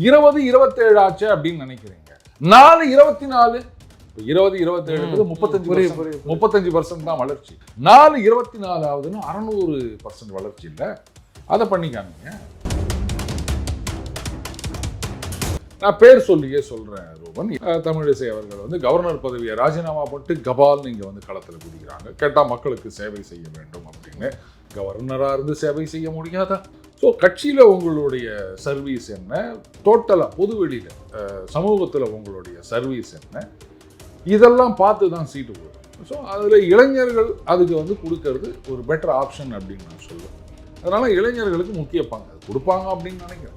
27 ஆச்சு அப்படின்னு நினைக்கிறீங்க. 4-24 20-27 35% தான் வளர்ச்சி. 4-24 ஆகுதுன்னு 600% வளர்ச்சி இல்லை. அதை பண்ணிக்காமீங்க. நான் பேர் சொல்லியே சொல்றேன் ரூபன். தமிழிசை அவர்கள் வந்து கவர்னர் பதவியை ராஜினாமா பண்ணிட்டு கபால்னு இங்க வந்து களத்தில் குதிக்கிறாங்க. கேட்டா மக்களுக்கு சேவை செய்ய வேண்டும் அப்படின்னு. கவர்னரா இருந்து சேவை செய்ய முடியாதா? ஸோ கட்சியில் உங்களுடைய சர்வீஸ் என்ன, டோட்டலாக பொதுவெளியில் சமூகத்தில் உங்களுடைய சர்வீஸ் என்ன, இதெல்லாம் பார்த்து தான் சீட்டு போடும். ஸோ அதில் இளைஞர்கள் அதுக்கு வந்து கொடுக்கறது ஒரு பெட்டர் ஆப்ஷன் அப்படின்னு நான் சொல்லுவேன். அதனால் இளைஞர்களுக்கு முக்கிய பங்கு அது கொடுப்பாங்க அப்படின்னு நினைக்கிறேன்.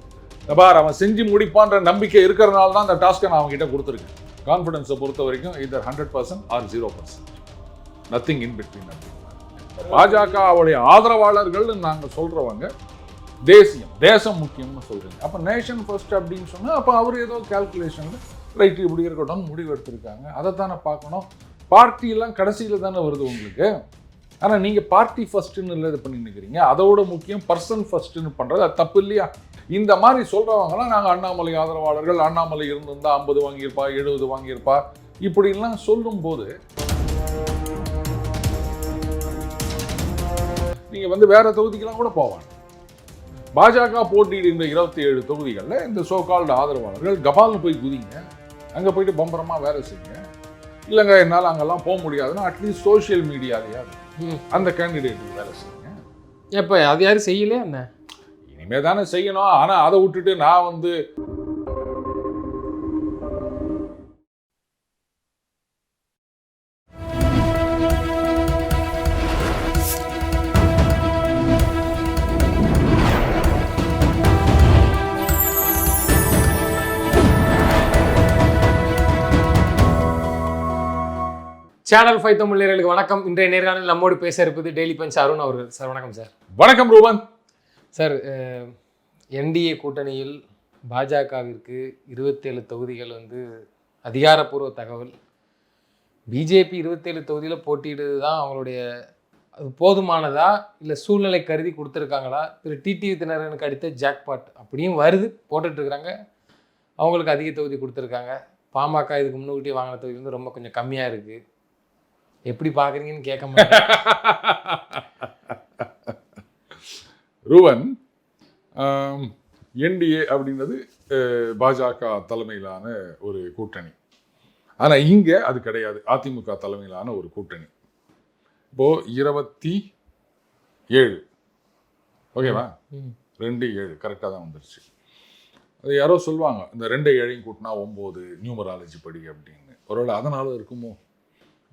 பார், அவன் செஞ்சு முடிப்பான்ற நம்பிக்கை இருக்கிறனால தான் அந்த டாஸ்க்கை நான் அவங்ககிட்ட கொடுத்துருக்கேன். கான்ஃபிடன்ஸை பொறுத்த வரைக்கும் இதர் 100% ஆர் 0%, நத்திங் இன் பிட்வீன் அப்படின்னு. பாஜக அவருடைய ஆதரவாளர்கள் நாங்கள் சொல்கிறவங்க தேசம் முக்கியம்னு சொல்றீங்க. அப்ப நேஷன் ஃபர்ஸ்ட் அப்படின்னு சொன்னா அப்ப அவர் ஏதோ கால்குலேஷன்ல ரைட் இப்படி இருக்கட்டும் முடிவு எடுத்திருக்காங்க. அதை தானே பார்க்கணும். பார்ட்டி எல்லாம் கடைசியில தானே வருது உங்களுக்கு. ஆனா நீங்க பார்ட்டி ஃபர்ஸ்ட்னு இல்லை இது பண்ணி நிற்கிறீங்க. அதோட முக்கியம் பர்சன் ஃபர்ஸ்ட்னு பண்றது அது தப்பு இல்லையா? இந்த மாதிரி சொல்றவங்கலாம் நாங்க அண்ணாமலை ஆதரவாளர்கள், அண்ணாமலை இருந்திருந்தா 50 வாங்கியிருப்பா 70 வாங்கியிருப்பா இப்படிலாம் சொல்லும் போது நீங்க வந்து வேற தொகுதிக்கெல்லாம் கூட போவாங்க. பாஜக போட்டியிடுகின்ற 27 தொகுதிகளில் இந்த சோகால்டு ஆதரவாளர்கள் கபால்னு போய் குதிங்க. அங்கே போயிட்டு பம்பரமாக வேலை செய்யுங்க. இல்லைங்க என்னால் அங்கெல்லாம் போக முடியாதுன்னா அட்லீஸ்ட் சோஷியல் மீடியாலையாவது அந்த கேண்டிடேட்டுக்கு வேலை செய்யுங்க. எப்போ அது யாரும் செய்யலையா என்ன? இனிமே தானே செய்யணும். ஆனால் அதை விட்டுட்டு நான் வந்து சேனல் 5 தமிழ் நேயர்களுக்கு வணக்கம். இன்றைய நேர்காணலில் நம்மோடு பேச இருப்பது டெய்லி பஞ்ச் அருண் அவர்கள். சார் வணக்கம் சார். வணக்கம் ரூபன் சார். என்டிஏ கூட்டணியில் பாஜகவிற்கு 27 தொகுதிகள் வந்து அதிகாரப்பூர்வ தகவல். பிஜேபி 27 தொகுதியில் போட்டியிடுறது தான் அவங்களுடைய அது போதுமானதா இல்லை சூழ்நிலை கருதி கொடுத்துருக்காங்களா? திரு டிடிவி தினகரனுக்கு அடித்த ஜாக்பாட் அப்படியும் வருது, போட்டுட்ருக்குறாங்க. அவங்களுக்கு அதிக தொகுதி கொடுத்துருக்காங்க. பாமக இதுக்கு முன்னுக்கூட்டி வாங்கின தொகுதி வந்து ரொம்ப கொஞ்சம் கம்மியாக இருக்குது. எப்படி பார்க்குறீங்கன்னு கேட்க மாட்டேன் ரூவன். என்டிஏ அப்படின்றது பாஜக தலைமையிலான ஒரு கூட்டணி. ஆனால் இங்கே அது கிடையாது. அதிமுக தலைமையிலான ஒரு கூட்டணி. இப்போது 27 ஓகேவா? 2-7 கரெக்டாக தான் வந்துருச்சு. அது யாரோ சொல்லுவாங்க இந்த 2-7 கூட்டினா 9 நியூமராலஜி படி அப்படின்னு. ஒருவேளை அதனால இருக்குமோ?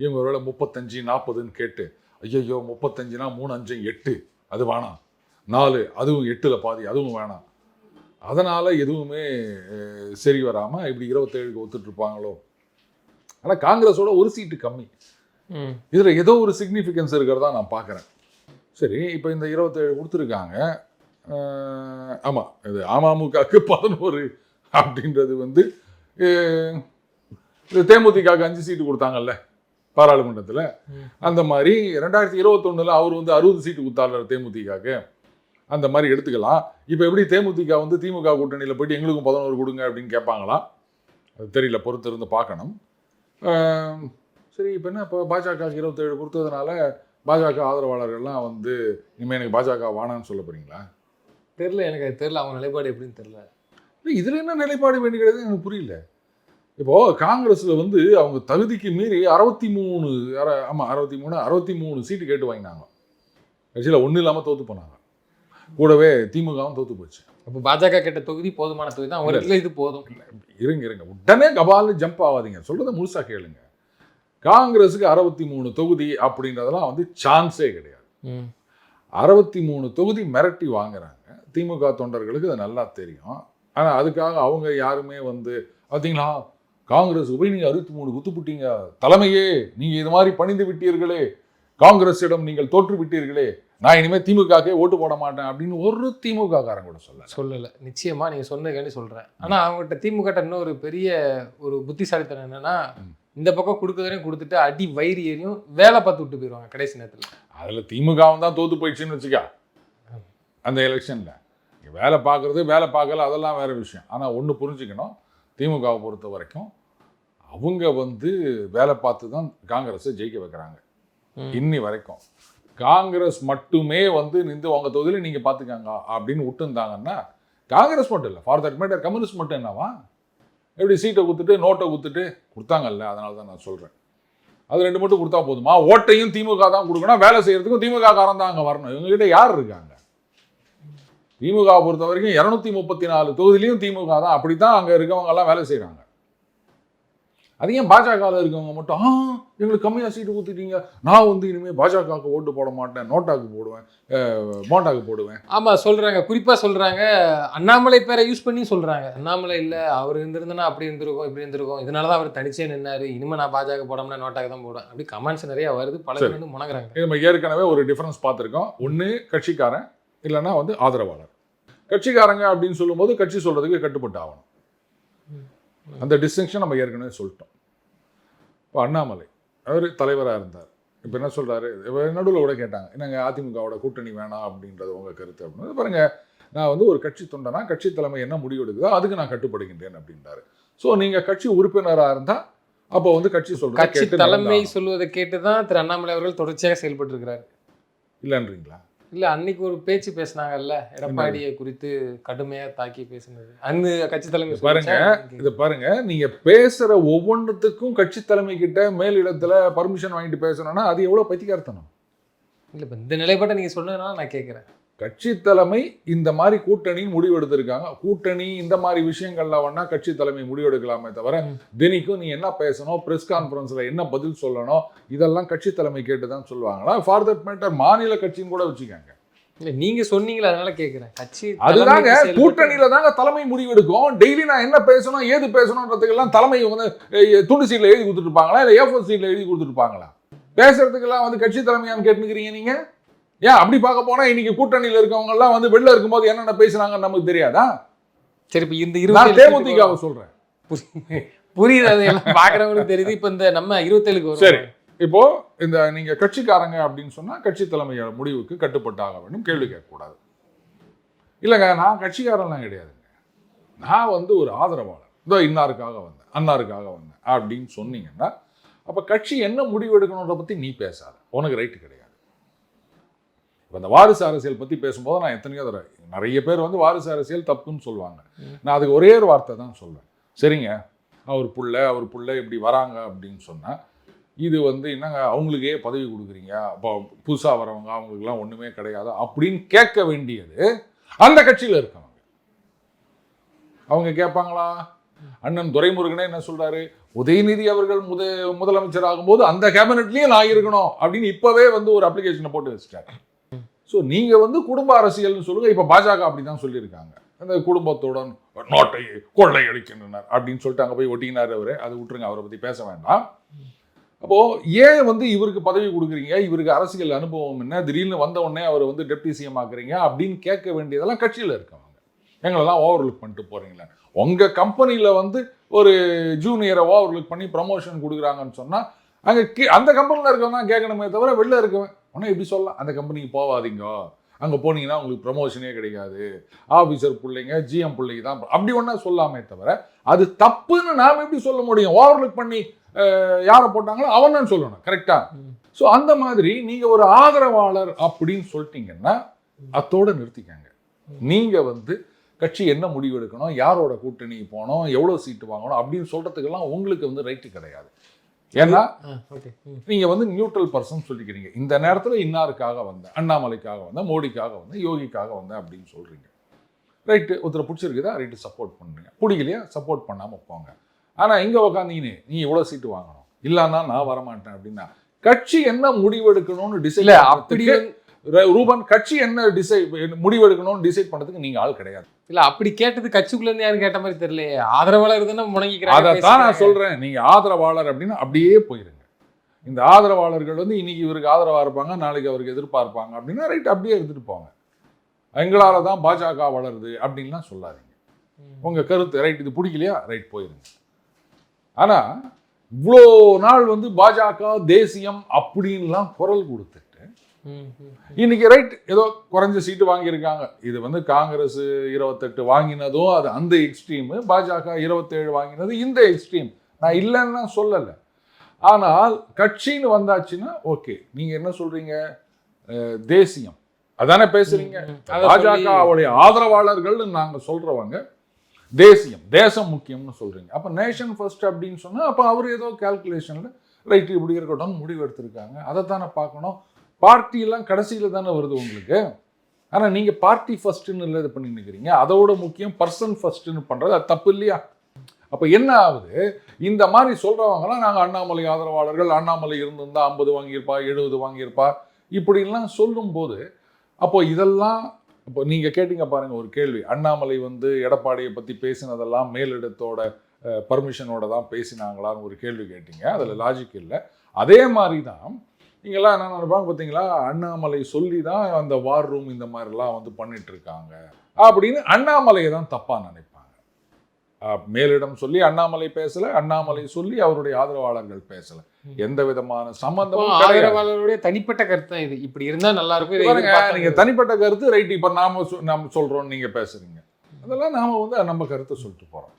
இவங்க ஒருவேளை 35-40ன்னு கேட்டு ஐயோ 35னா 3-5-8 அது வேணாம், 4 அதுவும் 8ல் பாதி அதுவும் வேணாம், அதனால் எதுவுமே சரி வராமல் இப்படி 27க்கு ஒத்துட்ருப்பாங்களோ? ஆனால் காங்கிரஸோட ஒரு சீட்டு கம்மி. இதில் ஏதோ ஒரு சிக்னிஃபிகன்ஸ் இருக்கிறதா நான் பார்க்குறேன். சரி, இப்போ இந்த 27 கொடுத்துருக்காங்க. ஆமாம், இது அமமுகவுக்கு 11 அப்படின்றது வந்து தேமுதிகவுக்கு 5 சீட்டு கொடுத்தாங்கல்ல பாராளுமன்றத்தில். அந்த மாதிரி 2021 அவர் வந்து 60 சீட்டு கொடுத்தாரு தேமுதிகவுக்கு. அந்த மாதிரி எடுத்துக்கலாம். இப்போ எப்படி தேமுதிக வந்து திமுக கூட்டணியில் போயிட்டு எங்களுக்கும் 11 கொடுங்க அப்படின்னு கேட்பாங்களா? அது தெரியல, பொறுத்து இருந்து பார்க்கணும். சரி, இப்போ என்ன, இப்போ பாஜகவுக்கு 27 கொடுத்ததுனால பாஜக ஆதரவாளர்கள்லாம் வந்து இனிமேல் எனக்கு பாஜக வானான்னு சொல்ல போறீங்களா? தெரில, எனக்கு அது தெரில. அவங்க நிலைப்பாடு எப்படின்னு தெரில. இதில் என்ன நிலைப்பாடு வேண்டியது எனக்கு புரியல. இப்போது காங்கிரஸில் வந்து அவங்க தகுதிக்கு மீறி 63 சீட்டு கேட்டு வாங்கினாங்க. கட்சியில் ஒன்றும் இல்லாமல் தோற்று போனாங்க. கூடவே திமுகவும் தோற்று போச்சு. அப்போ பாஜக கேட்ட தொகுதி போதுமான தொகுதி தான். அவங்களுக்கு இது போதும். இருங்க உடனே கபால்னு ஜம்ப் ஆகாதீங்க. சொல்கிறத முழுசாக கேளுங்க. காங்கிரஸுக்கு 63 தொகுதி அப்படின்றதெல்லாம் வந்து சான்ஸே கிடையாது. 63 தொகுதி மிரட்டி வாங்குறாங்க. திமுக தொண்டர்களுக்கு அது நல்லா தெரியும். ஆனால் அதுக்காக அவங்க யாருமே வந்து பார்த்தீங்களா காங்கிரஸ் போய் நீங்கள் 63 குத்துப்புட்டீங்க, தலைமையே நீங்கள் இது மாதிரி பணிந்து விட்டீர்களே, காங்கிரஸிடம் நீங்கள் தோற்று விட்டீர்களே, நான் இனிமேல் திமுகவே ஓட்டு போட மாட்டேன் அப்படின்னு ஒரு திமுக காரன் கூட சொல்லலை. நிச்சயமாக நீங்கள் சொன்னதுக்காண்டி சொல்கிறேன். ஆனால் அவங்ககிட்ட திமுக இன்னொரு பெரிய ஒரு புத்திசாலித்தனம் என்னென்னா, இந்த பக்கம் கொடுக்குறதையும் கொடுத்துட்டு அடி வயிறு ஏறியும் வேலை பார்த்து விட்டு போயிடுவாங்க கடைசி நேரத்தில். அதில் திமுகவும் தான் தோற்று போயிடுச்சுன்னு வச்சுக்கா அந்த எலெக்ஷனில். வேலை பார்க்குறது வேலை பார்க்கல அதெல்லாம் வேற விஷயம். ஆனால் ஒன்று புரிஞ்சுக்கணும், திமுகவை பொறுத்த வரைக்கும் அவங்க வந்து வேலை பார்த்து தான் காங்கிரஸை ஜெயிக்க வைக்கிறாங்க. இன்னி வரைக்கும் காங்கிரஸ் மட்டுமே வந்து உங்கள் தொகுதியில் நீங்கள் பார்த்துக்காங்க அப்படின்னு விட்டுருந்தாங்கன்னா, காங்கிரஸ் மட்டும் இல்லை, ஃபார் தட் மேட்டர் கம்யூனிஸ்ட் மட்டும் என்னவா, எப்படி சீட்டை கொடுத்துட்டு நோட்டை கொடுத்தாங்கல்ல. அதனால தான் நான் சொல்கிறேன், அது 2 மட்டும் கொடுத்தா போதுமா? ஓட்டையும் திமுக தான் கொடுக்கணும், வேலை செய்யறதுக்கும் திமுக காரன் தான் அங்கே வரணும். இவங்ககிட்ட யார் இருக்காங்க? திமுக பொறுத்த வரைக்கும் 234 தொகுதியிலையும் திமுக தான். அப்படித்தான் அங்கே இருக்கவங்க எல்லாம் வேலை செய்கிறாங்க. அது ஏன் பாஜகவில் இருக்கவங்க மட்டும் எங்களுக்கு கம்மியாக சீட்டு கொடுத்துட்டீங்க, நான் வந்து இனிமேல் பாஜகவுக்கு ஓட்டு போட மாட்டேன், நோட்டாக்கு போடுவேன், போண்டாக்கு போடுவேன். ஆமாம் சொல்கிறாங்க, குறிப்பாக சொல்கிறாங்க, அண்ணாமலை பேரை யூஸ் பண்ணி சொல்கிறாங்க. அண்ணாமலை இல்லை, அவர் இருந்திருந்தனா அப்படி இருந்திருக்கும் இப்படி இருந்திருக்கும், இதனால தான் அவர் தனிச்சே நின்னாரு, இனிமேல் நான் பாஜக போடாமல் நோட்டாக்கு தான் போடுவேன், அப்படி கமெண்ட்ஸ் நிறையா வருது. பல பேர் வந்து முணங்குறாங்க. நம்ம ஏற்கனவே ஒரு டிஃப்ரென்ஸ் பார்த்துருக்கோம். ஒன்று கட்சிக்காரன், இல்லைன்னா வந்து ஆதரவாளர். கட்சிக்காரங்க அப்படின்னு சொல்லும்போது கட்சி சொல்கிறதுக்கு கட்டுப்பட்டு ஆகணும். அந்த டிஸ்டிங்ஷன் நம்ம ஏற்கனவே சொல்லிட்டோம். இப்போ அண்ணாமலை அவர் தலைவராக இருந்தார். இப்போ என்ன சொல்கிறாரு, நடுவில் கூட கேட்டாங்க, என்னங்க அதிமுகவோட கூட்டணி வேணாம் அப்படின்றது உங்கள் கருத்து அப்படின்னு. பாருங்கள், நான் வந்து ஒரு கட்சி தொண்டனா, கட்சி தலைமை என்ன முடிவு எடுக்குதோ அதுக்கு நான் கட்டுப்படுகின்றேன் அப்படின்றாரு. ஸோ நீங்கள் கட்சி உறுப்பினராக இருந்தால் அப்போ வந்து கட்சி சொல்கிறது, கட்சி தலைமை சொல்வதை கேட்டு தான் திரு அண்ணாமலை அவர்கள் தொடர்ச்சியாக செயல்பட்டு இருக்கிறாரு. இல்லைன்றீங்களா? இல்லை, அன்னைக்கு ஒரு பேச்சு பேசினாங்கல்ல, எடப்பாடியை குறித்து கடுமையாக தாக்கி பேசினது அந்த கட்சி தலைமை. பாருங்க, இது பாருங்க, நீங்க பேசுற ஒவ்வொன்றுத்துக்கும் கட்சி தலைமை கிட்ட மேலிடத்துல பர்மிஷன் வாங்கிட்டு பேசணும்னா அது எவ்வளவு பைத்தியக்காரத்தனம். இல்லை, இப்போ இந்த நிலைப்பாட்டை நீங்க சொன்னதுனால நான் கேட்குறேன். கட்சி தலைமை இந்த மாதிரி கூட்டணின்னு முடிவு எடுத்திருக்காங்க. கூட்டணி இந்த மாதிரி விஷயங்கள்ல வேணா கட்சி தலைமை முடிவெடுக்கலாமே தவிர, தினிக்கும் நீ என்ன பேசணும், பிரஸ் கான்ஃபரன்ஸ்ல என்ன பதில் சொல்லணும், இதெல்லாம் கட்சி தலைமை கேட்டுதான் சொல்லுவாங்களா? ஃபார் தட் மேட்டர் மாநில கட்சின்னு கூட வச்சுக்காங்க. இல்லை, நீங்க சொன்னீங்களா, அதனால கேட்குறேன். கட்சி அதுதாங்க, கூட்டணியில தாங்க தலைமை முடிவெடுக்கும். டெய்லி நான் என்ன பேசணும் ஏது பேசணுன்றதுக்கெல்லாம் தலைமை வந்து துண்டு சீட்ல எழுதி கொடுத்துருப்பாங்களா, இல்லை A4 சீட்ல எழுதி கொடுத்துருப்பாங்களா? பேசுறதுக்கெல்லாம் வந்து கட்சி தலைமையான்னு கேட்டுக்கிறீங்க நீங்க. ஏன் அப்படி பார்க்க போனா இன்னைக்கு கூட்டணியில் இருக்கவங்க எல்லாம் வந்து வெளில இருக்கும்போது என்னென்ன பேசுனாங்கன்னு நமக்கு தெரியாதா? சரி, இப்போ இந்த தேமுதிகவை சொல்றேன், புரியுது, அது எல்லாம் பார்க்குறவங்களுக்கு தெரியுது. இப்போ இந்த நம்ம 27க்கு வரும். சரி, இப்போ இந்த நீங்க கட்சிக்காரங்க அப்படின்னு சொன்னா கட்சி தலைமையோட முடிவுக்கு கட்டுப்பட்டாக வேண்டும், கேள்வி கேட்கக்கூடாது. இல்லைங்க, நான் கட்சிக்காரன்லாம் கிடையாதுங்க, நான் வந்து ஒரு ஆதரவாளர், இதோ இன்னாருக்காக வந்தேன் அன்னாருக்காக வந்தேன் அப்படின்னு சொன்னீங்கன்னா அப்ப கட்சி என்ன முடிவு எடுக்கணுன்றத பத்தி நீ பேசாத, உனக்கு ரைட்டு கிடையாது. இப்போ இந்த வாரிசு அரசியல் பற்றி பேசும்போது நான் எத்தனையோ தடவை, நிறைய பேர் வந்து வாரிசு அரசியல் தப்புன்னு சொல்லுவாங்க. நான் அதுக்கு ஒரே ஒரு வார்த்தை தான் சொல்வேன், சரிங்க அவர் புள்ள இப்படி வராங்க அப்படின்னு சொன்னால் இது வந்து என்னங்க அவங்களுக்கே பதவி கொடுக்குறீங்க, அப்போ புதுசாக வரவங்க அவங்களுக்குலாம் ஒன்றுமே கிடையாது அப்படின்னு கேட்க வேண்டியது அந்த கட்சியில் இருக்கவங்க. அவங்க கேட்பாங்களா? அண்ணன் துரைமுருகனே என்ன சொல்றாரு, உதயநிதி அவர்கள் முதலமைச்சர் ஆகும்போது அந்த கேபினெட்லேயும் நான் இருக்கணும் அப்படின்னு இப்போவே வந்து ஒரு அப்ளிகேஷனை போட்டு வச்சுட்டாரு. ஸோ நீங்கள் வந்து குடும்ப அரசியல்னு சொல்லுங்கள். இப்போ பாஜக அப்படி தான் சொல்லியிருக்காங்க, அந்த குடும்பத்துடன் நோட்டை கொள்ளை அடிக்கின்றனர் அப்படின்னு சொல்லிட்டு அங்கே போய் ஒட்டிக்கினார் அவரு. அது விட்டுருங்க, அவரை பற்றி பேச வேண்டாம். அப்போது ஏன் வந்து இவருக்கு பதவி கொடுக்குறீங்க, இவருக்கு அரசியல் அனுபவம் என்ன, திடீர்னு வந்த உடனே அவர் வந்து டெப்டி சிஎம் ஆக்குறீங்க அப்படின்னு கேட்க வேண்டியதெல்லாம் கட்சியில் இருக்கவங்க. எங்களெல்லாம் ஓவர்லுக் பண்ணிட்டு போகிறீங்களே, உங்கள் கம்பெனியில் வந்து ஒரு ஜூனியரை ஓவர்லுக் பண்ணி ப்ரமோஷன் கொடுக்குறாங்கன்னு சொன்னால் அங்கே அந்த கம்பெனியில் இருக்கவங்க தான் கேட்கணுமே தவிர வெளில இருக்கவன் உடனே எப்படி சொல்லலாம், அந்த கம்பெனிக்கு போகாதீங்க, அங்கே போனீங்கன்னா உங்களுக்கு ப்ரமோஷனே கிடைக்காது, ஆஃபீஸர் பிள்ளைங்க ஜிஎம் பிள்ளைங்க தான் அப்படி ஒன்றா சொல்லாமே தவிர அது தப்புன்னு நாம் எப்படி சொல்ல முடியும்? ஓவர்லுக் பண்ணி யாரை போட்டாங்களோ அவன் தான் சொல்லணும், கரெக்டா? ஸோ அந்த மாதிரி நீங்கள் ஒரு ஆதரவாளர் அப்படின்னு சொல்லிட்டீங்கன்னா அத்தோடு நிறுத்திக்காங்க. நீங்கள் வந்து கட்சி என்ன முடிவு எடுக்கணும், யாரோட கூட்டணி போகணும், எவ்வளோ சீட்டு வாங்கணும் அப்படின்னு சொல்கிறதுக்கெல்லாம் உங்களுக்கு வந்து ரைட்டு கிடையாது. ஏன்னா நீங்க வந்து நியூட்ரல் பர்சன் சொல்லிக்கிறீங்க. இந்த நேரத்தில் இன்னாருக்காக வந்தேன், அண்ணாமலைக்காக வந்தேன், மோடிக்காக வந்தேன், யோகிக்காக வந்தேன் அப்படின்னு சொல்றீங்க. ரைட்டு, ஒருத்தரை பிடிச்சிருக்குதா, ரைட்டு சப்போர்ட் பண்ணுறீங்க, பிடிக்கலையா சப்போர்ட் பண்ணாமல் போங்க. ஆனால் இங்கே உக்காந்தீங்கன்னு நீ இவ்வளோ சீட்டு வாங்கணும், இல்லைன்னா நான் வரமாட்டேன் அப்படின்னா கட்சி என்ன முடிவெடுக்கணும்னு டிசைட் அப்படி ரூபன், கட்சி என்ன முடிவெடுக்கணும்னு டிசைட் பண்ணுறதுக்கு நீங்கள் ஆள் கிடையாது. இல்லை, அப்படி கேட்டது கட்சிக்குள்ளேருந்து யாரும் கேட்ட மாதிரி தெரியலையே, ஆதரவாளர் தானே முடங்கிக்கிறாங்க. அதை தான் நான் சொல்கிறேன், நீங்கள் ஆதரவாளர் அப்படின்னா அப்படியே போயிருங்க. இந்த ஆதரவாளர்கள் வந்து இன்னைக்கு இவருக்கு ஆதரவாக இருப்பாங்க, நாளைக்கு அவருக்கு எதிர்பார்ப்பாங்க அப்படின்னா ரைட் அப்படியே எடுத்துகிட்டு போங்க. எங்களால் தான் பாஜக வளருது அப்படின்லாம் சொல்லாதீங்க. உங்கள் கருத்து ரைட், இது பிடிக்கலையா ரைட் போயிருங்க. ஆனால் இவ்வளோ நாள் வந்து பாஜக தேசியம் அப்படின்லாம் குரல் கொடுத்துட்டு இன்னைக்கு ரைட் ஏதோ குறைஞ்ச சீட்டு வாங்கியிருக்காங்க. இது வந்து காங்கிரஸ் 28 வாங்கினதும் அது அந்த எக்ஸ்ட்ரீமு, பாஜக 27 வாங்கினது இந்த எக்ஸ்ட்ரீம். நான் இல்லைன்னா சொல்லலை. ஆனால் கட்சின்னு வந்தாச்சுன்னா ஓகே, நீங்க என்ன சொல்றீங்க, தேசியம் அதானே பேசுறீங்க. பாஜகவுடைய ஆதரவாளர்கள் நாங்க சொல்றவங்க தேசியம், தேசம் முக்கியம்னு சொல்றீங்க. அப்ப நேஷன் ஃபர்ஸ்ட் அப்படின்னு சொன்னா அப்ப அவர் ஏதோ கால்குலேஷன்ல ரைட் இப்படி இருக்கட்டும் முடிவு எடுத்திருக்காங்க. அதை தானே பார்க்கணும். பார்ட்டி எல்லாம் கடைசியில தானே வருது உங்களுக்கு. ஆனா நீங்க பார்ட்டி ஃபர்ஸ்ட்னு இல்லை இது பண்ணி நிற்கிறீங்க. அதோட முக்கியம் பர்சன் ஃபர்ஸ்ட்னு பண்றது, அது தப்பு இல்லையா? அப்ப என்ன ஆகுது, இந்த மாதிரி சொல்றவங்கலாம் நாங்க அண்ணாமலை ஆதரவாளர்கள், அண்ணாமலை இருந்திருந்தா 50 வாங்கியிருப்பா 70 வாங்கியிருப்பா இப்படிலாம் சொல்லும் போது, அப்போ இதெல்லாம் இப்போ நீங்க கேட்டீங்க பாருங்க ஒரு கேள்வி, அண்ணாமலை வந்து எடப்பாடியை பத்தி பேசினதெல்லாம் மேலிடத்தோட பர்மிஷனோட தான் பேசினாங்களான்னு ஒரு கேள்வி கேட்டீங்க. அதுல லாஜிக் இல்லை. அதே மாதிரி தான் நீங்கள்லாம் என்ன நினைப்பாங்க பார்த்தீங்களா, அண்ணாமலை சொல்லி தான் அந்த வார் ரூம் இந்த மாதிரிலாம் வந்து பண்ணிட்டு இருக்காங்க அப்படின்னு அண்ணாமலையை தான் தப்பா நினைப்பாங்க. மேலிடம் சொல்லி அண்ணாமலை பேசல, அண்ணாமலை சொல்லி அவருடைய ஆதரவாளர்கள் பேசல. எந்த விதமான சம்பந்தமும் ஆதரவாளருடைய தனிப்பட்ட கருத்து தான் இது. இப்படி இருந்தா நல்லா இருக்கும். நீங்க தனிப்பட்ட கருத்து ரைட். இப்ப நாம சொல்றோம், நீங்க பேசுறீங்க, அதெல்லாம் நாம வந்து நம்ம கருத்தை சொல்லிட்டு போறோம்.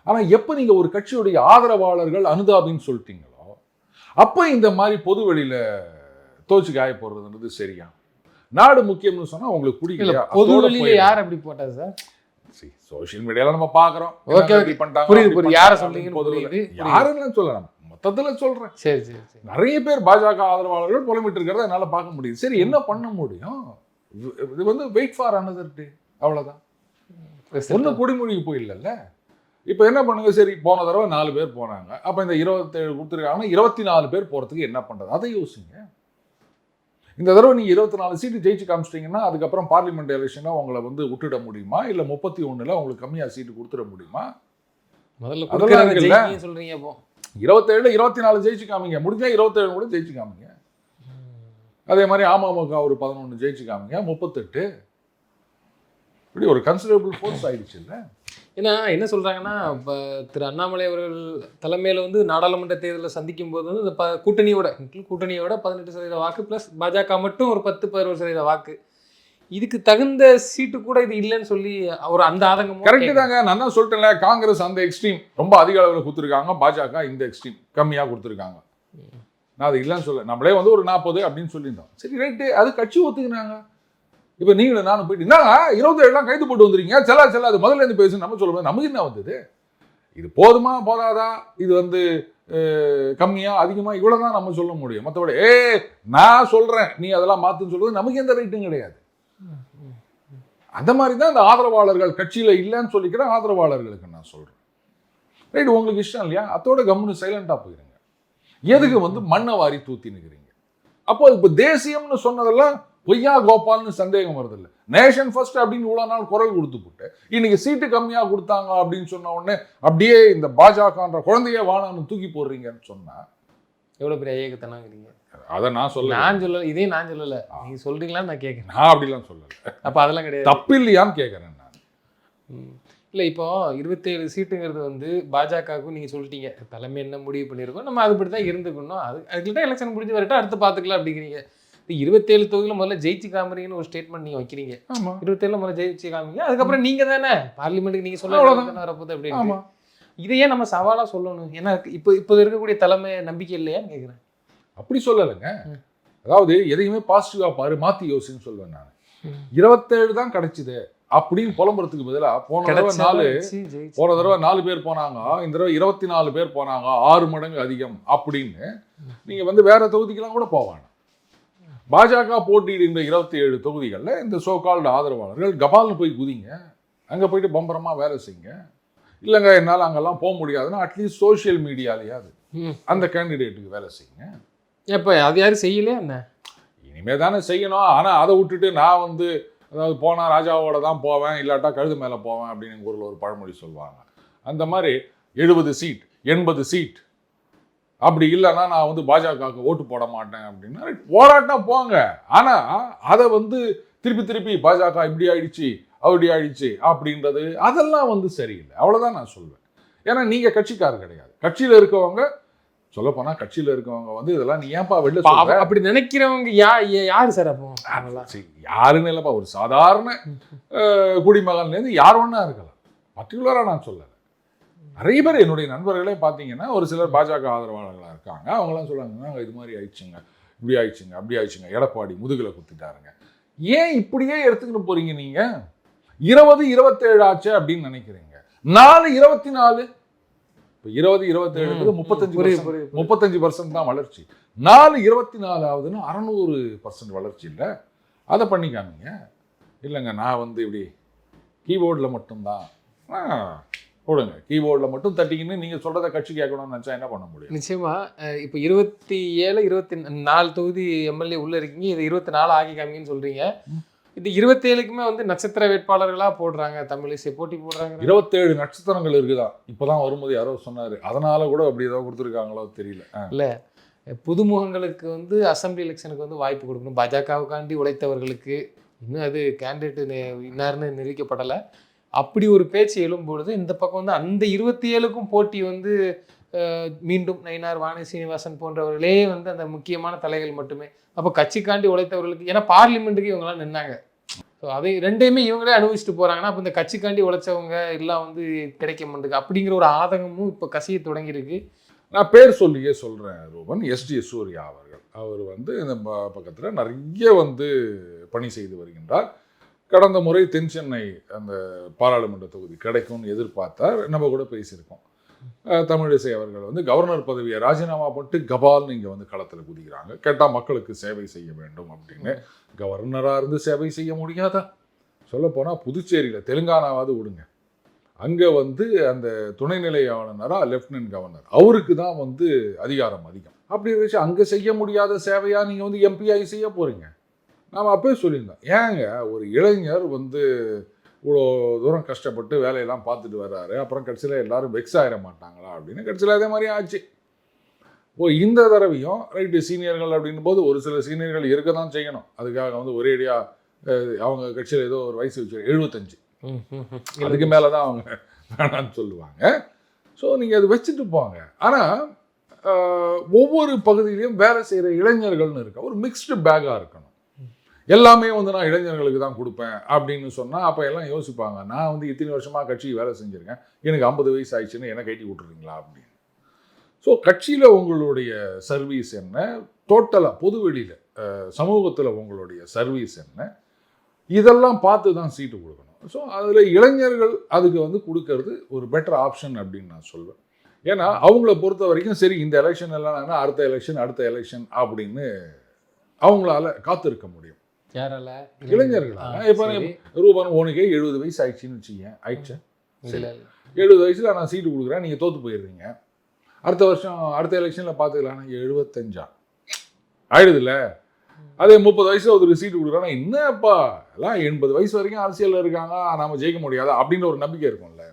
ஆனா எப்ப நீங்க ஒரு கட்சியுடைய ஆதரவாளர்கள் அனுதாபின்னு சொல்லிட்டீங்களோ அப்ப இந்த மாதிரி பொது வெளியில தோச்சு காய போடுறதுன்றது சரியா? நாடு முக்கியம்னு சொன்னா உங்களுக்கு பிடிக்கல. பொது வெளியில யார் அப்படி போட்டா சார்? சோசியல் மீடியால நம்ம பாக்குறோம். யாருன்னு சொல்லலாம், மொத்தத்துல சொல்றேன். சரி சரி சரி. நிறைய பேர் பாஜக ஆதரவாளர்கள் புலம்பிட்டு இருக்கிறத என்னால பார்க்க முடியுது. சரி, என்ன பண்ண முடியும்? இது வந்து வெயிட் ஃபார் another day, அவ்வளவுதான். ஒன்னும் குடிமொழிக்கு போயிடல. இப்ப என்ன பண்ணுங்க, சரி போன தடவை 4 பேர் போனாங்க, அப்ப இந்த 27 கொடுத்துருக்காங்கன்னா 24 பேர் போறதுக்கு என்ன பண்றது, அதை யோசிங்க. இந்த தடவை நீங்க 24 சீட்டு ஜெயிச்சு காமிச்சிட்டீங்கன்னா அதுக்கப்புறம் பார்லிமெண்ட் எலெக்ஷனா உங்களை வந்து விட்டுட முடியுமா? இல்ல 31ல உங்களுக்கு கம்மியா சீட்டு கொடுத்துட முடியுமா? முதல்ல 27 24 ஜெயிச்சு காமிங்க, முடிஞ்சா 27 கூட ஜெயிச்சு காமிங்க. அதே மாதிரி அமமுக ஒரு 11 ஜெயிச்சு காமிங்க, 38. இப்படி ஒரு கன்சிடரபிள் ஃபோர்ஸ் ஆயிடுச்சு இல்லை? ஏன்னா என்ன சொல்றாங்கன்னா, இப்போ திரு அண்ணாமலை அவர்கள் தலைமையில் வந்து நாடாளுமன்ற தேர்தலில் சந்திக்கும் போது வந்து இந்த கூட்டணியோட 18% வாக்கு ப்ளஸ் பாஜக மட்டும் ஒரு 10-11% வாக்கு, இதுக்கு தகுந்த சீட்டு கூட இது இல்லைன்னு சொல்லி அவர் அந்த ஆதங்கம். கரெக்டு தாங்க, நான் தான் சொல்லிட்டேன்ல, காங்கிரஸ் அந்த எக்ஸ்ட்ரீம் ரொம்ப அதிக அளவில் கொடுத்துருக்காங்க, பாஜக இந்த எக்ஸ்ட்ரீம் கம்மியாக கொடுத்துருக்காங்க. நான் அது இல்லைன்னு சொல்ல, நம்மளே வந்து ஒரு 40 அப்படின்னு சொல்லியிருந்தோம். சரி ரைட்டு, அது கட்சி ஒத்துக்குனாங்க. இப்போ நீங்களும் நானும் போயிட்டு என்ன 27 கைது போட்டு வந்துருக்கீங்க, செல்லாது முதல்ல இருந்து பேசு நம்ம சொல்லுவோம். நமக்கு என்ன வந்தது? இது போதுமா போதாதா, இது வந்து கம்மியா அதிகமா இவ்வளவுதான் நம்ம சொல்ல முடியும். மற்றபடி நான் சொல்றேன் நீ அதெல்லாம் மாத்துன்னு சொல்றது நமக்கு எந்த ரைட்டும் கிடையாது. அந்த மாதிரி தான் இந்த ஆதரவாளர்கள் கட்சியில இல்லைன்னு சொல்லிக்கிற ஆதரவாளர்களுக்கு நான் சொல்றேன். ரைட், உங்களுக்கு இஷ்டம் இல்லையா, அதோட கம்முன்னு சைலண்டா போயிருங்க. எதுக்கு வந்து மண்ணை வாரி தூத்தி நிற்கிறீங்க? அப்போ இப்போ தேசியம்னு சொன்னதெல்லாம் பொய்யா கோபால்னு சந்தேகம் வருது இல்லை? நேஷன் ஃபர்ஸ்ட் அப்படின்னு இவ்வளோ நாள் குரல் கொடுத்து போட்டு இன்னைக்கு சீட்டு கம்மியாக கொடுத்தாங்க அப்படின்னு சொன்ன உடனே அப்படியே இந்த பாஜகன்ற குழந்தைய வானான்னு தூக்கி போடுறீங்கன்னு சொன்னா எவ்வளோ பெரிய ஐயக்கத்தனாங்கிறீங்க? அதை நான் சொல்லலை. நான் சொல்லலை, இதையும் நான் சொல்லலை, நீங்கள் சொல்றீங்களான்னு நான் கேட்குறேன். நான் அப்படிலாம் சொல்லலை. அப்போ அதெல்லாம் கிடையாது, தப்பு இல்லையான்னு கேட்குறேன் நான். இல்லை இப்போ 27 சீட்டுங்கிறது வந்து பாஜகவுக்கும் நீங்கள் சொல்லிட்டீங்க, தலைமை என்ன முடிவு பண்ணியிருக்கோம் நம்ம அதுபடி தான் இருந்துக்கணும், அதுக்கிட்ட எலெக்ஷன் முடிஞ்சு வரட்டும் அடுத்து பார்த்துக்கலாம் அப்படிங்கிறீங்க. 27 தொகுதியில் முதல்ல ஜெயிச்சு காமிறீங்கன்னு ஒரு ஸ்டேட்மெண்ட் நீங்கள் வைக்கிறீங்க. 27 முதல்ல ஜெயிச்சு காமிங்க, அதுக்கப்புறம் நீங்கள் தானே பார்லிமெண்ட்டுக்கு நீங்கள் சொல்ல வரப்போகுது அப்படின்னு. இதையே நம்ம சவாலாக சொல்லணும். ஏன்னா இப்போ இருக்கக்கூடிய தலைமை நம்பிக்கை இல்லையான்னு கேட்குறேன். அப்படி சொல்லலைங்க. அதாவது எதையுமே பாசிட்டிவாக பாரு, மாற்றி யோசின்னு சொல்லுவேன் நான். 27 தான் கிடைச்சிது அப்படின்னு புலம்புறதுக்கு பதிலாக போன தடவை 4 பேர் போனாங்க, இந்த தடவை 24 பேர் போனாங்க, 6 மடங்கு அதிகம் அப்படின்னு நீங்கள் வந்து வேற தொகுதிக்கெல்லாம் கூட போவாங்க. பாஜக போட்டியிடுகின்ற 27 தொகுதிகளில் இந்த சோகால்டு ஆதரவாளர்கள் கபால்னு போய் குதிங்க, அங்கே போயிட்டு பம்பரமாக வேலை செய்யுங்க. இல்லைங்க என்னால் அங்கெல்லாம் போக முடியாதுன்னா அட்லீஸ்ட் சோஷியல் மீடியாலேயாவது அந்த கேண்டிடேட்டுக்கு வேலை செய்யுங்க. இப்போ அது யாரும் செய்யலையா என்ன? இனிமேல் தானே செய்யணும். ஆனால் அதை விட்டுட்டு நான் வந்து அதாவது போனால் ராஜாவோட தான் போவேன், இல்லாட்டா கழுது மேலே போவேன் அப்படின்னு எங்கள் ஊரில் ஒரு பழமொழி சொல்லுவாங்க. அந்த மாதிரி 70 சீட் 80 சீட் அப்படி இல்லைன்னா நான் வந்து பாஜகவுக்கு ஓட்டு போட மாட்டேன் அப்படின்னா போராட்டா போங்க. ஆனால் அதை வந்து திருப்பி பாஜக இப்படி ஆயிடுச்சு அப்படி ஆயிடுச்சு அப்படின்றது அதெல்லாம் வந்து சரியில்லை. அவ்வளோதான் நான் சொல்வேன். ஏன்னா நீங்கள் கட்சிக்காரர் கிடையாது. கட்சியில் இருக்கவங்க சொல்லப்போனா கட்சியில இருக்கவங்க வந்து இதெல்லாம் நீ ஏன்பா வெளில சொல்ற? அப்படி நினைக்கிறவங்க யாரு சார் அப்போ? யாருன்னு இல்லப்பா, ஒரு சாதாரண குடிமகன்லேருந்து யார் ஒன்றா இருக்கலாம், பர்டிகுலராக நான் சொல்லலை. நிறைய பேர் என்னுடைய நண்பர்களே பார்த்தீங்கன்னா ஒரு சிலர் பாஜக ஆதரவாளர்களாக இருக்காங்க. அவங்களாம் சொல்லுவாங்க இது மாதிரி ஆயிடுச்சுங்க, இப்படி ஆயிடுச்சுங்க, அப்படி ஆயிடுச்சுங்க, எடப்பாடி முதுகில் குத்திட்டாருங்க. ஏன் இப்படியே எடுத்துக்கிட்டு போறீங்க நீங்க? 20-27 ஆச்சு அப்படின்னு நினைக்கிறீங்க. 4-24 இப்போ 20-27 35% தான் வளர்ச்சி. 4-24 ஆகுதுன்னா 600% வளர்ச்சி இல்லை. அதை பண்ணிக்காமீங்க. இல்லைங்க நான் வந்து இப்படி கீபோர்டில் மட்டும்தான் போடுங்க, கீபோர்டில் மட்டும் தட்டிக்கின்னு நீங்கள் சொல்கிறத கட்சி கேட்கணும்னு நினச்சா என்ன பண்ண முடியும்? நிச்சயமா. இப்போ 27-24 தொகுதி எம்எல்ஏ உள்ளே இருக்கீங்க, இது 24 ஆகி காமிங்கன்னு சொல்கிறீங்க. இது 27க்குமே வந்து நட்சத்திர வேட்பாளர்களாக போடுறாங்க, தமிழிசை போட்டி போடுறாங்க. 27 நட்சத்திரங்கள் இருக்குதா? இப்போதான் வரும்போது யாரோ சொன்னார், அதனால கூட அப்படி ஏதோ கொடுத்துருக்காங்களோ தெரியல. இல்லை, புதுமுகங்களுக்கு வந்து அசம்பிளி எலெக்ஷனுக்கு வந்து வாய்ப்பு கொடுக்கணும். பாஜகவுக்காண்டி உழைத்தவர்களுக்கு இன்னும் அது கேண்டிடேட் இன்னார்னு நிரூபிக்கப்படலை. அப்படி ஒரு பேச்சு எழும்பொழுது இந்த பக்கம் வந்து அந்த 27க்கும் போட்டி வந்து மீண்டும் நயினார், வானதி சீனிவாசன் போன்றவர்களே வந்து அந்த முக்கியமான தலைகள் மட்டுமே. அப்போ கட்சிக்காண்டி உழைத்தவர்களுக்கு, ஏன்னா பார்லிமெண்ட்டுக்கு இவங்கெல்லாம் நின்னாங்க. ஸோ அதை ரெண்டையுமே இவங்களே அனுபவிச்சுட்டு போகிறாங்கன்னா அப்போ இந்த கட்சிக்காண்டி உழைச்சவங்க எல்லாம் வந்து கிடைக்க மாட்டேங்குது அப்படிங்கிற ஒரு ஆதங்கமும் இப்போ கசிய தொடங்கியிருக்கு. நான் பேர் சொல்லியே சொல்கிறேன் ரூபன், எஸ்டி சூர்யா அவர்கள். அவர் வந்து இந்த பக்கத்தில் நிறைய வந்து பணி செய்து வருகின்றார். கடந்த முறை தென் சென்னை அந்த பாராளுமன்ற தொகுதி கிடைக்கும்னு எதிர்பார்த்தார், நம்ம கூட பேசியிருக்கோம். தமிழிசை அவர்கள் வந்து கவர்னர் பதவியை ராஜினாமா பண்ணிட்டு கபால்னு இங்கே வந்து களத்தில் குதிக்கிறாங்க. கேட்டால் மக்களுக்கு சேவை செய்ய வேண்டும் அப்படின்னு. கவர்னராக இருந்து சேவை செய்ய முடியாதா? சொல்லப்போனால் புதுச்சேரியில், தெலுங்கானாவாவது விடுங்க, அங்கே வந்து அந்த துணைநிலை ஆளுநராக லெப்டினன்ட் கவர்னர் அவருக்கு தான் வந்து அதிகாரம் அதிகம். அப்படி வச்சு அங்கே செய்ய முடியாத சேவையாக நீங்கள் வந்து எம்பிஐ செய்ய போகிறீங்க. நாம் அப்போயே சொல்லியிருந்தோம், ஏங்க ஒரு இளைஞர் வந்து இவ்வளோ தூரம் கஷ்டப்பட்டு வேலையெல்லாம் பார்த்துட்டு வர்றாரு, அப்புறம் கடைசியில் எல்லாரும் வெக்ஸ் ஆகிட மாட்டாங்களா அப்படின்னு. கடைசியில் அதே மாதிரி ஆச்சு. இந்த தடவையும் ரைட்டு சீனியர்கள் அப்படின்னும் போது ஒரு சில சீனியர்கள் இருக்க தான் செய்யணும். அதுக்காக வந்து ஒரேடியாக அவங்க கட்சியில் ஏதோ ஒரு வயசு வச்சு 75 அதுக்கு மேலே தான் அவங்க வேணான்னு சொல்லுவாங்க. ஸோ நீங்கள் அது வச்சுட்டு போங்க. ஆனால் ஒவ்வொரு பகுதியிலையும் வேலை செய்கிற இளைஞர்கள்னு இருக்க ஒரு மிக்ஸ்டு பேக்காக இருக்கணும். எல்லாமே வந்து நான் இளைஞர்களுக்கு தான் கொடுப்பேன் அப்படின்னு சொன்னால் அப்போ எல்லாம் யோசிப்பாங்க, நான் வந்து இத்தனை வருஷமாக கட்சிக்கு வேலை செஞ்சுருக்கேன், எனக்கு 50 வயசு ஆயிடுச்சுன்னு என்ன கைட்டி விட்டுறீங்களா அப்படின்னு. ஸோ கட்சியில் உங்களுடைய சர்வீஸ் என்ன, டோட்டலாக பொதுவெளியில் சமூகத்தில் உங்களுடைய சர்வீஸ் என்ன, இதெல்லாம் பார்த்து தான் சீட்டு கொடுக்கணும். ஸோ அதில் இளைஞர்கள் அதுக்கு வந்து கொடுக்கறது ஒரு பெட்டர் ஆப்ஷன் அப்படின்னு நான் சொல்வேன். ஏன்னா அவங்கள பொறுத்த வரைக்கும் சரி இந்த எலெக்ஷன் எல்லாம் அடுத்த எலெக்ஷன் அப்படின்னு அவங்களால காத்திருக்க முடியும். இளைஞர்களா? இப்போ ரூபன் உனக்கே 70 வயசு ஆயிடுச்சுன்னு வச்சுக்கேன், ஆயிடுச்சேன், 70 வயசுல நான் சீட்டு கொடுக்குறேன், நீங்கள் தோற்று போயிடுறீங்க, அடுத்த வருஷம் அடுத்த எலெக்ஷனில் பார்த்துக்கலாம், 75 ஆயிடுதுல்ல. அதே 30 வயசுல ஒரு சீட்டு கொடுக்குறேன்னா என்னப்பா எல்லாம் 80 வயசு வரைக்கும் அரசியலில் இருக்காங்க, நாம ஜெயிக்க முடியாதா அப்படின்ற ஒரு நம்பிக்கை இருக்கும்ல.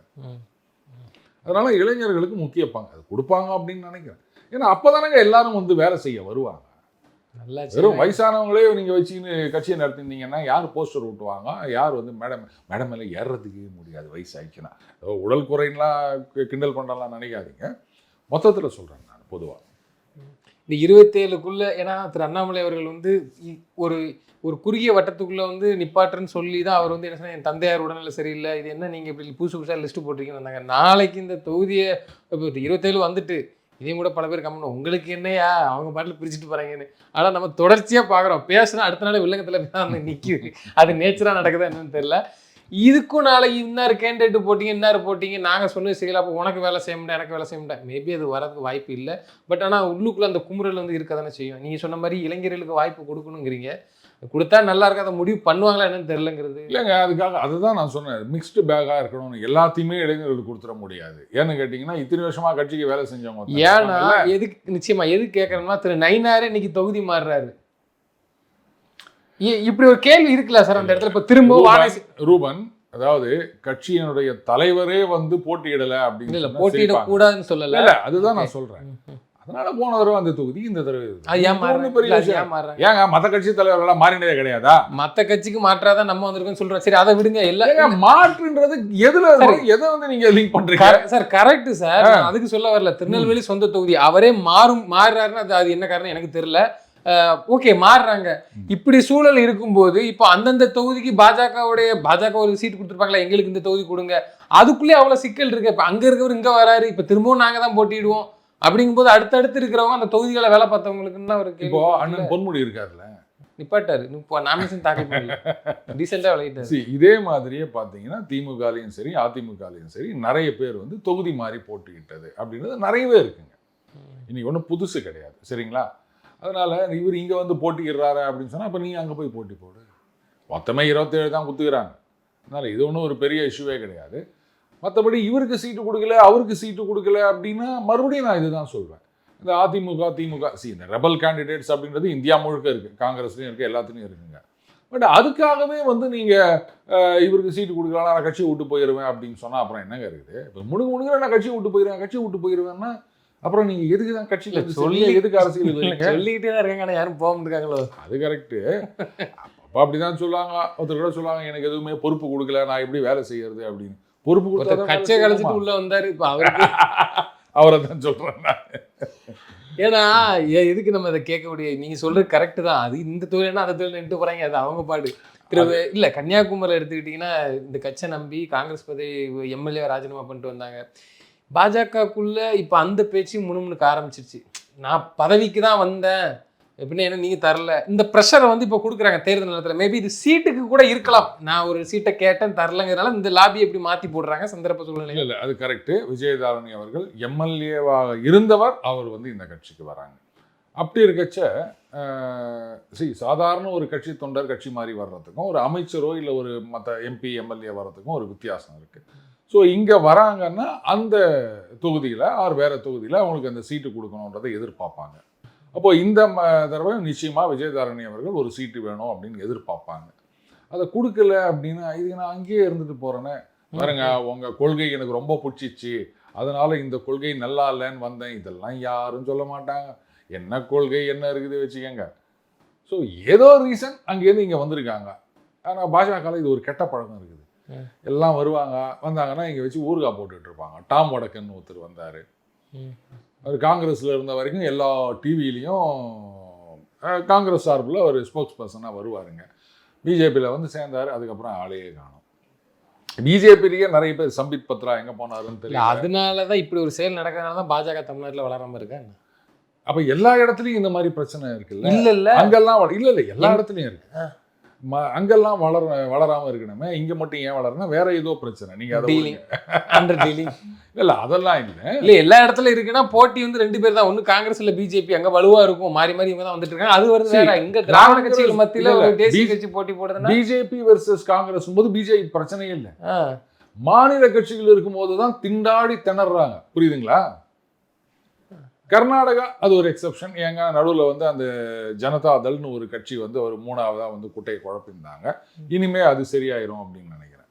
அதனால இளைஞர்களுக்கு முக்கிய பங்கு அது கொடுப்பாங்க அப்படின்னு நினைக்கிறேன். ஏன்னா அப்போதானங்க எல்லாரும் வந்து வேலை செய்ய வருவாங்க. வெறும் வயசானவங்களே நீங்கள் வச்சுன்னு கட்சியை நடத்திருந்தீங்கன்னா யார் போஸ்டர் விட்டுவாங்க, யார் வந்து மேடம் மேலே ஏறுறதுக்கே முடியாது வயசு ஆயிடுச்சுன்னா. உடல் குறைலாம் கிண்டல் பண்ணலாம் நினைக்காதீங்க, மொத்தத்தில் சொல்கிறேன் நான் பொதுவாக. இந்த 27க்குள்ளே, ஏன்னா திரு அண்ணாமலை அவர்கள் வந்து ஒரு குறுகிய வட்டத்துக்குள்ளே வந்து நிப்பாட்டுன்னு சொல்லி தான் அவர் வந்து என்ன சொன்னால், என் தந்தையார் உடல்நிலை சரியில்லை, இது என்ன நீங்கள் இப்படி புதுசாக லிஸ்ட்டு போட்டிருக்கீங்கன்னு வந்தாங்க. நாளைக்கு இந்த தொகுதியை இப்போ 27 வந்துட்டு இதையும் கூட பல பேர் கம்மணும், உங்களுக்கு என்னையா அவங்க பாட்டில் பிரிச்சுட்டு போகிறாங்கன்னு. ஆனால் நம்ம தொடர்ச்சியாக பார்க்குறோம், பேசுனா அடுத்த நாள் வில்லங்கத்தில் அந்த நிற்கிது. அது நேச்சராக நடக்குதா என்னன்னு தெரியல. இதுக்கும் நாளைக்கு இன்னார் கேண்டிடேட் போட்டிங்க, இன்னார் போட்டிங்க, நாங்கள் சொன்னது சரியில்லை, அப்போ உனக்கு வேலை செய்ய முடியாது, எனக்கு வேலை செய்ய முடியாது. மேபி அது வரதுக்கு வாய்ப்பு இல்லை. பட் ஆனால் உள்ளுக்குள்ளே அந்த குமுறல் வந்து இருக்க தானே செய்யும். நீங்கள் சொன்ன மாதிரி இளைஞர்களுக்கு வாய்ப்பு கொடுக்கணுங்கிறீங்க, கொடுத்தா நல்லா இருக்காத முடிவு பண்ணுவாங்களா என்னன்னு தெரியலங்கிறது. இல்லைங்க, அதுக்காக அதுதான் நான் சொன்னேன், மிக்ஸ்டு பேக்காக இருக்கணும்னு. எல்லாத்தையுமே இளைஞர்களுக்கு கொடுத்துட முடியாது. ஏன்னு கேட்டிங்கன்னா இத்தனை வருஷமாக கட்சிக்கு வேலை செஞ்சவங்க. ஏன்னா எதுக்கு நிச்சயமா எதுக்கு கேட்குறேன்னா, திரு நயினாரே இன்னைக்கு தொகுதி மாறுறாரு. இப்படி ஒரு கேள்வி இருக்குல்ல சார் அந்த இடத்துல. இப்போ திரும்ப ரூபன், அதாவது கட்சியினுடைய தலைவரே வந்து போட்டியிடலை அப்படின்னு போட்டியிடக்கூடாதுன்னு சொல்லலை. அதுதான் நான் சொல்கிறேன். அதனால போன தடவை அந்த தொகுதி இந்த தடவை அது ஏன் மாறுறாங்க? பெரிய இல்ல, அது விஷயம். ஏன் மாறுறாங்க? ஏங்க மத்த கட்சி தலைவர்கள்லாம் மாறினதே கிடையாதா? மத்த கட்சிக்கு மாற்றாதான் நம்ம வந்திருக்கோம் சொல்றோம். சரி அதை விடுங்க. ஏங்க மாற்றுன்றது எதுல எதை வந்து நீங்க லிங்க் பண்றீங்க? சார் கரெக்ட் சார், நான் அதுக்கு சொல்ல வரல. திருநெல்வேலி சொந்த தொகுதி, அவரே மாறுறாருன்னா அது என்ன காரணம் எனக்கு தெரியல. ஓகே மாறுறாங்க. இப்படி சூழல் இருக்கும்போது இப்போ அந்தந்த தொகுதிக்கு பாஜக ஒரு சீட் கொடுத்துருப்பாங்களா, எங்களுக்கு இந்த தொகுதி கொடுங்க, அதுக்குள்ளே அவ்வளவு சிக்கல் இருக்கு. இப்ப அங்க இருக்கவர் இங்க வராரு, இப்ப திரும்பவும் நாங்க தான் போட்டிடுவோம் அப்படிங்கும்போது அடுத்தடுத்து இருக்கிறவங்க அந்த தொகுதிகளை வேலை பார்த்தவங்களுக்கு ஒரு இப்போ அண்ணன் பொன்முடி இருக்காருல்ல, நிப்பாட்டாரு, நாமினேஷன் தாக்கல் பண்ணல, டீசெண்டா விளையாட்டாரு. இதே மாதிரியே பாத்தீங்கன்னா திமுகலையும் சரி அதிமுகலையும் சரி நிறைய பேர் வந்து தொகுதி மாறி போட்டிக்கிட்டது அப்படின்றது நிறையவே இருக்குங்க. இன்னைக்கு ஒன்றும் புதுசு கிடையாது, சரிங்களா? அதனால இவர் இங்க வந்து போட்டிக்கிறாரு அப்படின்னு சொன்னா அப்ப நீ அங்க போய் போட்டி போடு. மொத்தமே 27 தான் குத்துக்கிறாங்க. அதனால இது ஒன்றும் ஒரு பெரிய இஷ்யூவே கிடையாது. மற்றபடி இவருக்கு சீட்டு கொடுக்கல அவருக்கு சீட்டு கொடுக்கல அப்படின்னா மறுபடியும் நான் இதுதான் சொல்வேன். இந்த அதிமுக திமுக இந்த ரெபல் கேண்டிடேட்ஸ் அப்படின்றது இந்தியா முழுக்க இருக்குது, காங்கிரஸ்லையும் இருக்குது, எல்லாத்துலேயும் இருக்குங்க. பட் அதுக்காகவே வந்து நீங்கள் இவருக்கு சீட்டு கொடுக்கலாம் நான் கட்சியை விட்டு போயிடுவேன் அப்படின்னு சொன்னால் அப்புறம் என்னங்க இருக்குது? இப்போ முழுங்க நான் கட்சியை விட்டு போயிடுவேன்னா அப்புறம் நீங்கள் எதுக்கு தான் கட்சியில் சொல்லி எதுக்கு அரசியல் சொல்லிக்கிட்டே தான் இருக்காங்க, ஆனால் யாரும் போக முடியாங்களோ? அது கரெக்டு. அப்போ அப்படிதான் சொல்லுவாங்க. ஒருத்தர் கூட சொல்லுவாங்க எனக்கு எதுவுமே பொறுப்பு கொடுக்கல, நான் எப்படி வேலை செய்யறது அப்படின்னு. பொறுப்பு கொடுத்தா கட்சியை கலைச்சிட்டு உள்ள வந்தாரு. இப்போ அவரை தான் சொல்றேன். ஏன்னா எதுக்கு நம்ம அதை கேட்கக்கூடிய, நீங்க சொல்றது கரெக்ட் தான். அது இந்த தொழில்னா அந்த தொழில் நின்று போறாங்க, அது அவங்க பாடு. இல்ல கன்னியாகுமரியில் எடுத்துக்கிட்டீங்கன்னா இந்த கட்சியை நம்பி காங்கிரஸ் பதவி எம்எல்ஏ ராஜினாமா பண்ணிட்டு வந்தாங்க. பாஜகக்குள்ள இப்போ அந்த பேச்சு முணுமுணுக்க ஆரம்பிச்சிருச்சு. நான் பதவிக்கு தான் வந்தேன் எப்படின்னா என்ன நீங்க தரல, இந்த ப்ரெஷரை வந்து இப்போ கொடுக்குறாங்க தேர்தல் நேரத்தில். மேபி இது சீட்டுக்கு கூட இருக்கலாம், நான் ஒரு சீட்டை கேட்டேன் தரலங்கிறதுனால இந்த லாபி எப்படி மாற்றி போடுறாங்க சந்தர்ப்ப சூழ்நிலை. இல்லை அது கரெக்டு. விஜயதாரணி அவர்கள் எம்எல்ஏவாக இருந்தவர், அவர் வந்து இந்த கட்சிக்கு வராங்க. அப்படி இருக்கச்ச சாதாரண ஒரு கட்சி தொண்டர் கட்சி மாதிரி வர்றதுக்கும் ஒரு அமைச்சரோ இல்லை ஒரு மற்ற எம்பி எம்எல்ஏ வர்றதுக்கும் ஒரு வித்தியாசம் இருக்குது. ஸோ இங்கே வராங்கன்னா அந்த தொகுதியில் ஆறு வேறு தொகுதியில் அவங்களுக்கு அந்த சீட்டு கொடுக்கணுன்றதை எதிர்பார்ப்பாங்க. அப்போது இந்த தடவை நிச்சயமாக விஜயதாரணி அவர்கள் ஒரு சீட்டு வேணும் அப்படின்னு எதிர்பார்ப்பாங்க. அதை கொடுக்கல அப்படின்னா இதுக்கு நான் அங்கேயே இருந்துட்டு போகிறேன்னே பாருங்க, உங்கள் கொள்கை எனக்கு ரொம்ப பிடிச்சிச்சு, அதனால் இந்த கொள்கை நல்லா இல்லைன்னு வந்தேன், இதெல்லாம் யாரும் சொல்ல மாட்டாங்க. என்ன கொள்கை என்ன இருக்குது வச்சுக்கோங்க. ஸோ ஏதோ ரீசன் அங்கேருந்து இங்கே வந்திருக்காங்க. ஆனால் பாஜகவில் இது ஒரு கெட்ட பழக்கம் இருக்குது. எல்லாம் வந்தாங்கன்னா இங்கே வச்சு ஊறுகாய் போட்டுட்டு இருப்பாங்க. டாம் வடக்கன் ஒருத்தர் வந்தார், அவர் காங்கிரஸில் இருந்த வரைக்கும் எல்லா டிவிலையும் காங்கிரஸ் சார்பில் ஒரு ஸ்போக்ஸ் பர்சனாக வருவாருங்க. பிஜேபியில் வந்து சேர்ந்தார், அதுக்கப்புறம் ஆளையே காணும். பிஜேபிலேயே நிறைய பேர் சம்பித் பத்ரா எங்கே போனாருன்னு தெரியல. அதனால தான் இப்படி ஒரு செயல் நடக்கிறதுனால தான் பாஜக தமிழ்நாட்டில் வளராமல் இருக்கா. அப்போ எல்லா இடத்துலையும் இந்த மாதிரி பிரச்சனை இருக்குல்ல? இல்லை அங்கெல்லாம் இல்லை எல்லா இடத்துலையும் இருக்கு. அங்கெல்லாம் வளராமல் இருக்கணுமே, இங்கே மட்டும் ஏன் வளரணும்? வேற ஏதோ பிரச்சனை. நீங்கள் அதை இல்லை அதெல்லாம் இல்லை எல்லா இடத்துல இருக்குன்னா போட்டி வந்து ரெண்டு பேர் தான், ஒன்று காங்கிரஸ் இல்லை பிஜேபி, அங்கே வலுவாக இருக்கும், மாறி மாறி இவங்க தான் வந்துட்டு இருக்காங்க. அது வருது வேற. இங்கே திராவிட கட்சிகள் மத்தியில் தேசிய கட்சி போட்டி போடுறதுன்னா பிஜேபி வெர்சஸ் காங்கிரஸ் போது பிஜேபி பிரச்சனையே இல்லை. மாநில கட்சிகள் இருக்கும்போது தான் திண்டாடி திணறாங்க, புரியுதுங்களா? கர்நாடகா அது ஒரு எக்ஸப்ஷன். ஏங்க நடுவில் வந்து அந்த ஜனதாதள்னு ஒரு கட்சி வந்து ஒரு மூணாவதாக வந்து குட்டையை குழப்பிருந்தாங்க. இனிமே அது சரியாயிரும் அப்படின்னு நினைக்கிறேன்.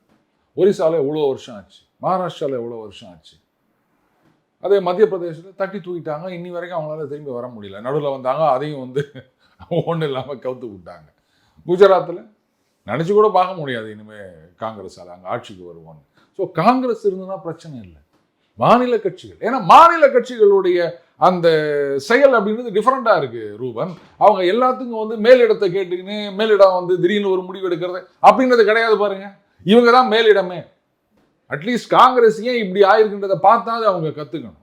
ஒரிசாவில் எவ்வளோ வருஷம் ஆச்சு, மகாராஷ்டிராவில் எவ்வளோ வருஷம் ஆச்சு, அதே மத்திய பிரதேசத்தில் தட்டி தூக்கிட்டாங்க. இன்னி வரைக்கும் அவங்களால திரும்பி வர முடியல. நடுவில் வந்தாங்க, அதையும் வந்து ஒன்றும் இல்லாமல் கவுத்து விட்டாங்க. குஜராத்தில் நினச்சி கூட பார்க்க முடியாது இனிமேல் காங்கிரஸால் அங்கே ஆட்சிக்கு வருவோன்னு. ஸோ காங்கிரஸ் இருந்ததுன்னா பிரச்சனை இல்லை. மாநில கட்சிகள், ஏன்னா மாநில கட்சிகளுடைய அந்த செயல் அப்படின்றது டிஃப்ரெண்டாக இருக்குது ரூபன். அவங்க எல்லாத்துக்கும் வந்து மேலிடத்தை கேட்டுக்கின்னு மேலிடம் வந்து திடீர்னு ஒரு முடிவு எடுக்கிறது அப்படின்றது கிடையாது பாருங்க. இவங்க தான் மேலிடமே. அட்லீஸ்ட் காங்கிரஸ் ஏன் இப்படி ஆயிருக்குன்றதை பார்த்தாது அவங்க கற்றுக்கணும்.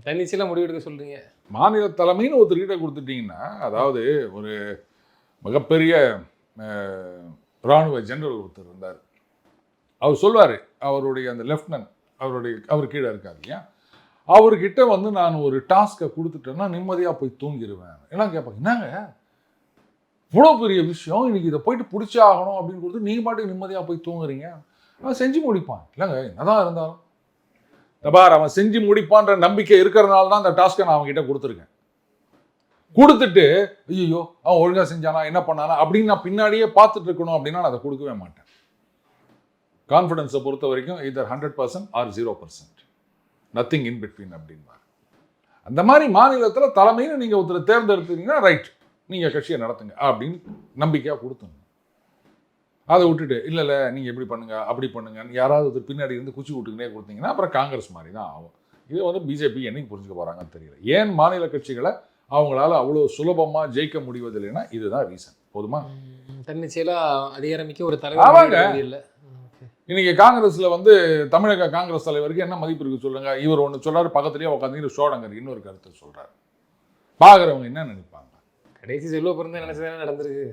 தன்னிச்சையில் முடிவு எடுக்க சொல்றீங்க. மாநில தலைமைன்னு ஒருத்தர்கிட்ட கொடுத்துட்டீங்கன்னா, அதாவது ஒரு மிகப்பெரிய இராணுவ ஜெனரல் ஒருத்தர் இருந்தார், அவர் சொல்வார், அவருடைய அந்த லெஃப்டினன்ட் அவர் கீழே இருக்கார் இல்லையா, அவர்கிட்ட வந்து நான் ஒரு டாஸ்கை கொடுத்துட்டேன்னா நிம்மதியாக போய் தூங்கிடுவேன். எல்லாம் கேட்பாங்க, என்னங்க இவ்வளோ பெரிய விஷயம், இன்னைக்கு இதை போயிட்டு பிடிச்சே ஆகணும் அப்படின்னு கொடுத்து நீங்கள் பாட்டுக்கு நிம்மதியாக போய் தூங்குறீங்க. அவன் செஞ்சு முடிப்பான். இல்லைங்க என்னதான் இருந்தாலும் தபார் அவன் செஞ்சு முடிப்பான்ற நம்பிக்கை இருக்கிறதுனால தான் அந்த டாஸ்க்கை நான் அவங்ககிட்ட கொடுத்துருக்கேன். கொடுத்துட்டு ஐயோ அவன் ஒழுங்காக செஞ்சானா என்ன பண்ணானா அப்படின்னு நான் பின்னாடியே பார்த்துட்டு இருக்கணும் அப்படின்னா நான் அதை கொடுக்கவே மாட்டேன். கான்ஃபிடன்ஸை பொறுத்த வரைக்கும் either 100% or 0%, nothing in between அப்படின்பாங்க. அந்த மாதிரி மாநிலத்தில் தலைமைன்னு நீங்கள் ஒருத்தர் தேர்ந்தெடுத்தீங்கன்னா ரைட், நீங்கள் கட்சியை நடத்துங்க அப்படின்னு நம்பிக்கையாக கொடுத்துங்க. அதை விட்டுட்டு இல்லை நீங்கள் எப்படி பண்ணுங்க அப்படி பண்ணுங்கன்னு யாராவது ஒருத்தர் பின்னாடி இருந்து குச்சி விட்டுக்கினே கொடுத்தீங்கன்னா அப்புறம் காங்கிரஸ் மாதிரி தான் ஆகும். இது வந்து பிஜேபி என்னைக்கு புரிஞ்சுக்க போகிறாங்கன்னு தெரியல. ஏன் மாநில கட்சிகளை அவங்களால அவ்வளோ சுலபமாக ஜெயிக்க முடிவதில்லைன்னா இதுதான் ரீசன். போதுமா? தன்னிச்சையாக அதிகாரமிக்க ஒரு ஆமாங்க. தலைவர் இல்லை. இன்னைக்கு காங்கிரஸ்ல வந்து தமிழக காங்கிரஸ் தலைவருக்கு என்ன மதிப்பு இருக்கு சொல்லுங்க. இவர் ஒன்று சொல்றாரு, பக்கத்துலேயே உட்காந்து சோடங்கர் இன்னொரு கருத்து சொல்றாரு. பார்க்குறவங்க என்ன நினைப்பாங்க? கடைசி செல்வ பிறந்த நினைச்சதானே நடந்திருக்கு.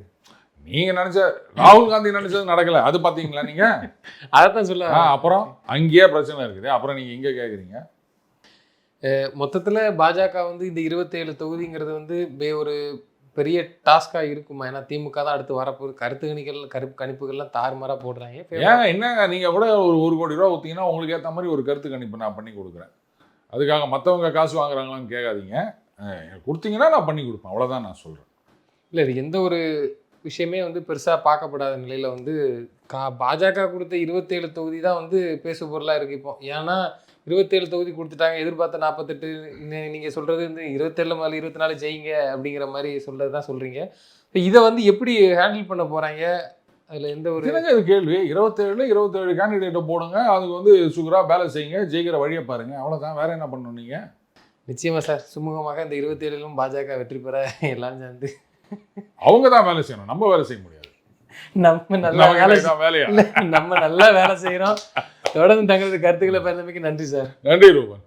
நீங்க நினைச்ச ராகுல் காந்தி நினைச்சது நடக்கல, அது பாத்தீங்களா நீங்க? அதைத்தான் சொல்ல. அப்புறம் அங்கேயே பிரச்சனை இருக்குது, அப்புறம் நீங்க இங்க கேக்குறீங்க. மொத்தத்துல பாஜக வந்து இந்த 27 தொகுதிங்கிறது வந்து ஒரு பெரிய டாஸ்கா இருக்குமா? ஏன்னா திமுக தான் அடுத்து வரப்போகுது. கணிப்புகள்லாம் தாறுமாறா போடுறாங்க. ஏன் என்னங்க, நீங்க கூட ஒரு 1 கோடி ரூபா ஊத்தீங்கன்னா உங்களுக்கு ஏற்ற மாதிரி ஒரு கருத்து கணிப்பு நான் பண்ணி கொடுக்குறேன். அதுக்காக மற்றவங்க காசு வாங்குறாங்களான்னு கேட்காதீங்க. கொடுத்தீங்கன்னா நான் பண்ணி கொடுப்பேன், அவ்வளோதான் நான் சொல்றேன். இல்லை, இது எந்த ஒரு விஷயமே வந்து பெருசாக பார்க்கப்படாத நிலையில் வந்து பாஜக கொடுத்த 27 தொகுதி தான் வந்து பேசு பொருளாக இருக்குது இப்போ. ஏன்னா 27 தொகுதி கொடுத்துட்டாங்க, எதிர்பார்த்த 48. நீங்கள் சொல்கிறது வந்து 27 மேலே 24 ஜெயிங்க அப்படிங்கிற மாதிரி சொல்கிறது தான் சொல்கிறீங்க. இப்போ இதை வந்து எப்படி ஹேண்டில் பண்ண போகிறாங்க? அதில் எந்த ஒரு இது கேள்வி. 27 கேண்டிடேட்டை போடுங்க, அதுக்கு வந்து சுகராக வேலை செய்யுங்க, ஜெயிக்கிற வழியை பாருங்க, அவ்வளோதான். வேற என்ன பண்ணணும் நீங்கள்? நிச்சயமாக சார், சுமூகமாக இந்த 27லும் பாஜக வெற்றி பெற எல்லாரும் சேர்ந்து அவங்க தான் வேலை செய்யணும், நம்ம வேலை செய்ய முடியாது. நம்ம நல்லா வேலை செய்யறோம். தொடர்ந்து தங்களது கருத்துக்களை பயந்தமைக்கு நன்றி சார். நன்றி ரூபன்.